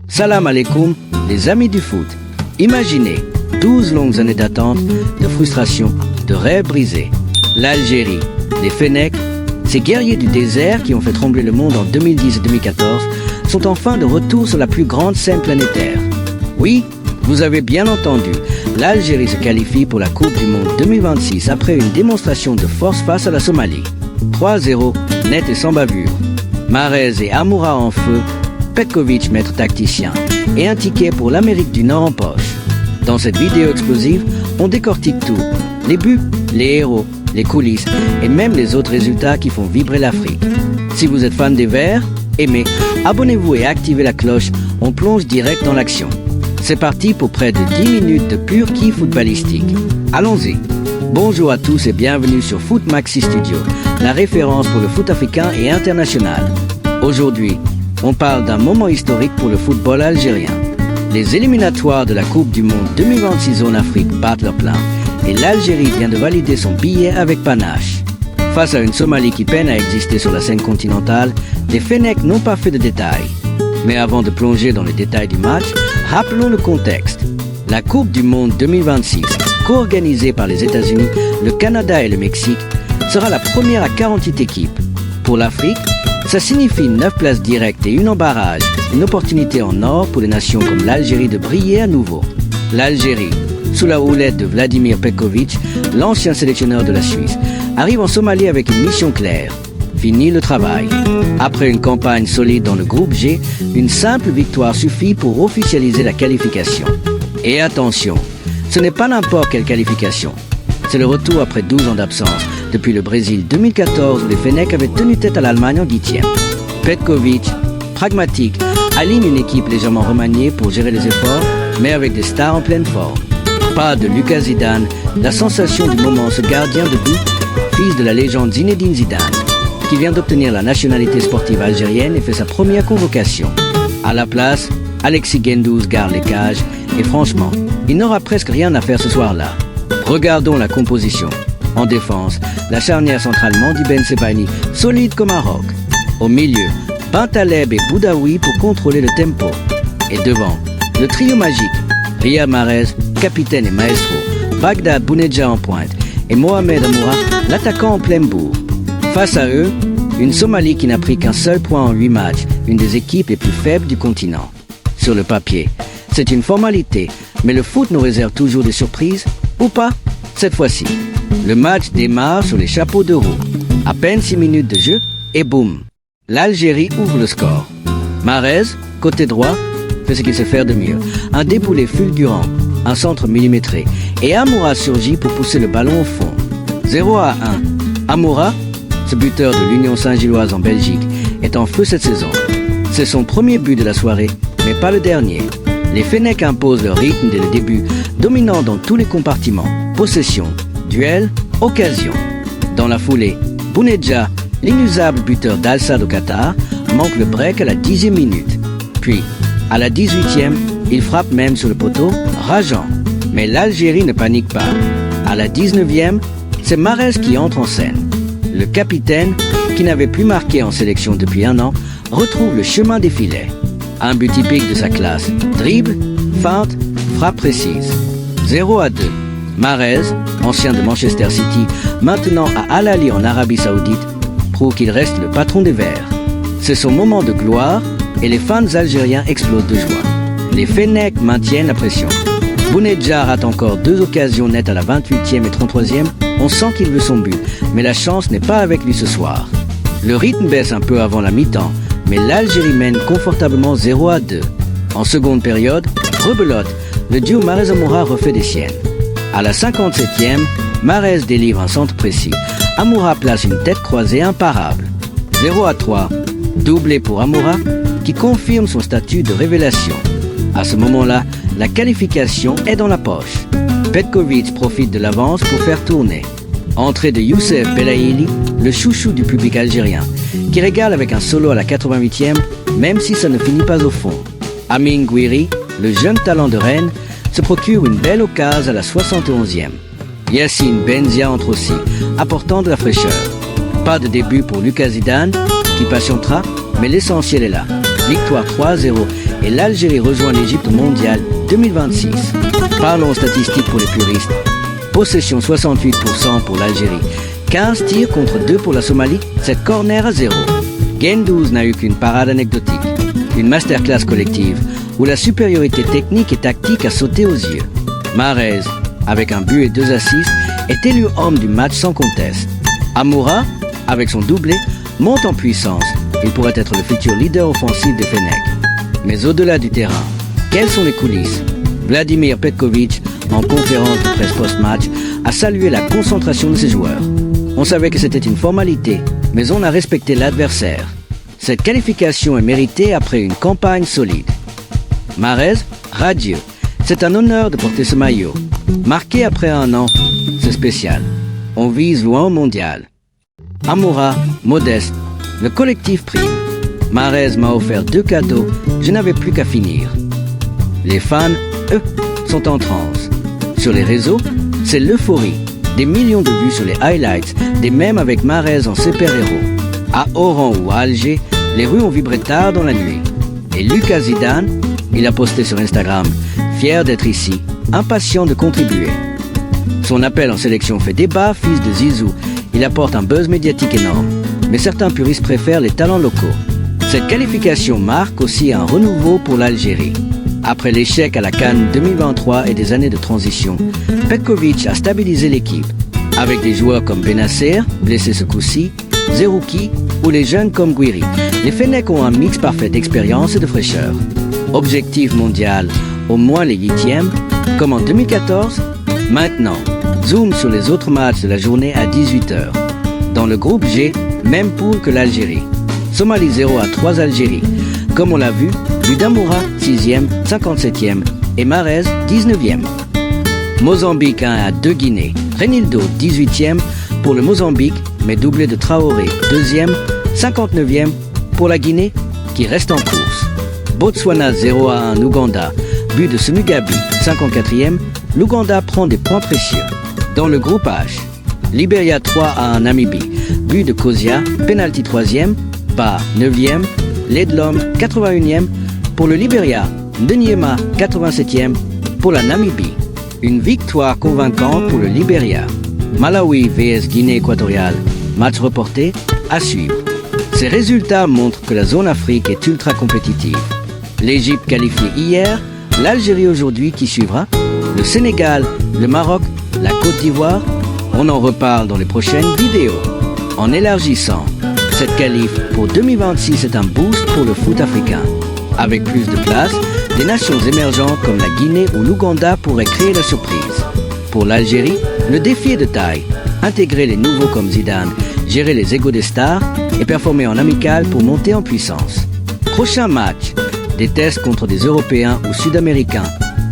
Salam alaikum, les amis du foot. Imaginez 12 longues années d'attente, de frustration, de rêves brisés. L'Algérie, les Fennecs, ces guerriers du désert qui ont fait trembler le monde en 2010 et 2014, sont enfin de retour sur la plus grande scène planétaire. Oui, vous avez bien entendu, l'Algérie se qualifie pour la Coupe du Monde 2026 après une démonstration de force face à la Somalie. 3-0, net et sans bavure. Mahrez et Amoura en feu, Petkovic maître tacticien, et un ticket pour l'Amérique du Nord en poche. Dans cette vidéo explosive, on décortique tout. Les buts, les héros, les coulisses et même les autres résultats qui font vibrer l'Afrique. Si vous êtes fan des Verts, aimez, abonnez-vous et activez la cloche, on plonge direct dans l'action. C'est parti pour près de 10 minutes de pur kiff footballistique. Allons-y. Bonjour à tous et bienvenue sur Foot Maxi Studio, la référence pour le foot africain et international. Aujourd'hui, on parle d'un moment historique pour le football algérien. Les éliminatoires de la Coupe du Monde 2026 en Afrique battent leur plein et l'Algérie vient de valider son billet avec panache. Face à une Somalie qui peine à exister sur la scène continentale, les Fennecs n'ont pas fait de détails. Mais avant de plonger dans les détails du match, rappelons le contexte. La Coupe du Monde 2026, co-organisée par les États-Unis, le Canada et le Mexique, sera la première à 48 équipes. Pour l'Afrique, ça signifie 9 places directes et une en barrage, une opportunité en or pour les nations comme l'Algérie de briller à nouveau. L'Algérie, sous la houlette de Vladimir Petkovic, l'ancien sélectionneur de la Suisse, arrive en Somalie avec une mission claire. Fini le travail. Après une campagne solide dans le groupe G, une simple victoire suffit pour officialiser la qualification. Et attention, ce n'est pas n'importe quelle qualification. C'est le retour après 12 ans d'absence, depuis le Brésil 2014 où les Fennecs avaient tenu tête à l'Allemagne en 8e. Petkovic, pragmatique, aligne une équipe légèrement remaniée pour gérer les efforts, mais avec des stars en pleine forme. Pas de Lucas Zidane, la sensation du moment, ce gardien de but, fils de la légende Zinedine Zidane, qui vient d'obtenir la nationalité sportive algérienne et fait sa première convocation. À la place, Alexis Gendouzi garde les cages et franchement, il n'aura presque rien à faire ce soir-là. Regardons la composition. En défense, la charnière centrale Mandi Ben Sebaini, solide comme un roc. Au milieu, Bentaleb et Boudaoui pour contrôler le tempo. Et devant, le trio magique, Riyad Mahrez, capitaine et maestro, Bagdad Bounedjah en pointe et Mohamed Amoura, l'attaquant en plein bourg. Face à eux, une Somalie qui n'a pris qu'un seul point en 8 matchs, une des équipes les plus faibles du continent. Sur le papier, c'est une formalité, mais le foot nous réserve toujours des surprises, ou pas, cette fois-ci. Le match démarre sur les chapeaux de roue. À peine 6 minutes de jeu, et boum, l'Algérie ouvre le score. Mahrez, côté droit, fait ce qu'il sait faire de mieux. Un déboulé fulgurant, un centre millimétré, et Amoura surgit pour pousser le ballon au fond. 0-1. Amoura, ce buteur de l'Union Saint-Gilloise en Belgique, est en feu cette saison. C'est son premier but de la soirée, mais pas le dernier. Les Fennecs imposent leur rythme dès le début, dominant dans tous les compartiments. Possession, duel, occasion. Dans la foulée, Bounedjah, l'inusable buteur d'Al-Sadd au Qatar, manque le break à la 10e minute. Puis, à la 18e, il frappe même sur le poteau, rageant. Mais l'Algérie ne panique pas. À la 19e, c'est Mahrez qui entre en scène. Le capitaine, qui n'avait plus marqué en sélection depuis 1 an, retrouve le chemin des filets. Un but typique de sa classe. Dribble, feinte, frappe précise. 0-2. Mahrez, ancien de Manchester City, maintenant à Al Ahly en Arabie Saoudite, prouve qu'il reste le patron des Verts. C'est son moment de gloire et les fans algériens explosent de joie. Les Fennecs maintiennent la pression. Bounedjah rate encore 2 occasions nettes à la 28e et 33e. On sent qu'il veut son but, mais la chance n'est pas avec lui ce soir. Le rythme baisse un peu avant la mi-temps, mais l'Algérie mène confortablement 0-2. En seconde période, rebelote, le duo Mahrez-Amoura refait des siennes. À la 57e, Mahrez délivre un centre précis. Amoura place une tête croisée imparable. 0-3, doublé pour Amoura, qui confirme son statut de révélation. À ce moment-là, la qualification est dans la poche. Petkovic profite de l'avance pour faire tourner. Entrée de Youssef Belaïli, le chouchou du public algérien, qui régale avec un solo à la 88e, même si ça ne finit pas au fond. Amine Gouiri, le jeune talent de Rennes, se procure une belle occasion à la 71e. Yacine Benzia entre aussi, apportant de la fraîcheur. Pas de début pour Lucas Zidane, qui patientera, mais l'essentiel est là. Victoire 3-0 et l'Algérie rejoint l'Égypte au mondial 2026. Parlons statistiques pour les puristes. Possession 68% pour l'Algérie, 15 tirs contre 2 pour la Somalie, 7 corners à 0. Guendouzi n'a eu qu'une parade anecdotique, une masterclass collective où la supériorité technique et tactique a sauté aux yeux. Mahrez, avec un but et 2 assists, est élu homme du match sans conteste. Amoura, avec son doublé, monte en puissance. Il pourrait être le futur leader offensif des Fennecs. Mais au-delà du terrain, quelles sont les coulisses? Vladimir Petkovic, en conférence de presse post-match, a salué la concentration de ses joueurs. On savait que c'était une formalité, mais on a respecté l'adversaire. Cette qualification est méritée après une campagne solide. Mahrez, radieux. C'est un honneur de porter ce maillot. Marqué après un an, c'est spécial. On vise loin au mondial. Amoura, modeste. Le collectif prime. Mahrez m'a offert 2 cadeaux, je n'avais plus qu'à finir. Les fans, eux, sont en transe. Sur les réseaux, c'est l'euphorie. Des millions de vues sur les highlights, des mèmes avec Mahrez en super-héros. À Oran ou à Alger, les rues ont vibré tard dans la nuit. Et Lucas Zidane, il a posté sur Instagram, fier d'être ici, impatient de contribuer. Son appel en sélection fait débat, fils de Zizou. Il apporte un buzz médiatique énorme. Mais certains puristes préfèrent les talents locaux. Cette qualification marque aussi un renouveau pour l'Algérie. Après l'échec à la CAN 2023 et des années de transition, Petkovic a stabilisé l'équipe, avec des joueurs comme Benasser, blessé ce coup-ci, Zerouki ou les jeunes comme Guiri. Les Fennecs ont un mix parfait d'expérience et de fraîcheur. Objectif mondial, au moins les 8e, comme en 2014. Maintenant, zoom sur les autres matchs de la journée à 18h. Dans le groupe G, même poule que l'Algérie. Somalie 0 à 3 Algérie. Comme on l'a vu, but d'Amoura 6e, 57e et Mahrez 19e. Mozambique 1 à 2 Guinée. Renildo 18e pour le Mozambique, mais doublé de Traoré 2e, 59e pour la Guinée qui reste en course. Botswana 0 à 1 Ouganda. But de Semugabi 54e. L'Ouganda prend des points précieux. Dans le groupe H, Libéria 3 à 1 Namibie. But de Kozia, penalty 3e. Ba 9e. Ledlom 81e pour le Libéria, Ndenyema 87e pour la Namibie. Une victoire convaincante pour le Libéria. Malawi vs Guinée équatoriale, match reporté à suivre. Ces résultats montrent que la zone Afrique est ultra compétitive. L'Égypte qualifiée hier, l'Algérie aujourd'hui qui suivra, le Sénégal, le Maroc, la Côte d'Ivoire. On en reparle dans les prochaines vidéos. En élargissant, cette qualif pour 2026 est un boost pour le foot africain. Avec plus de place, des nations émergentes comme la Guinée ou l'Ouganda pourraient créer la surprise. Pour l'Algérie, le défi est de taille. Intégrer les nouveaux comme Zidane, gérer les égos des stars et performer en amical pour monter en puissance. Prochain match, des tests contre des Européens ou Sud-Américains.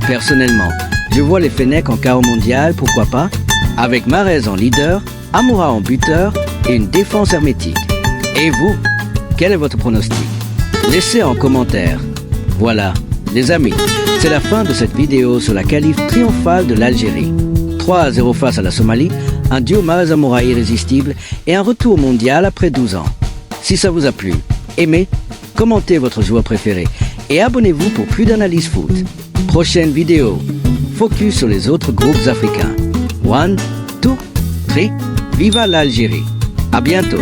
Personnellement, je vois les Fennecs en quart mondial, pourquoi pas, avec Mahrez en leader, Amoura en buteur et une défense hermétique. Et vous, quel est votre pronostic? Laissez en commentaire. Voilà, les amis, c'est la fin de cette vidéo sur la qualif triomphale de l'Algérie. 3-0 face à la Somalie, un duo Mahrez-Amoura irrésistible et un retour mondial après 12 ans. Si ça vous a plu, aimez, commentez votre joueur préféré et abonnez-vous pour plus d'analyses foot. Prochaine vidéo, focus sur les autres groupes africains. 1, 2, 3, viva l'Algérie. À bientôt.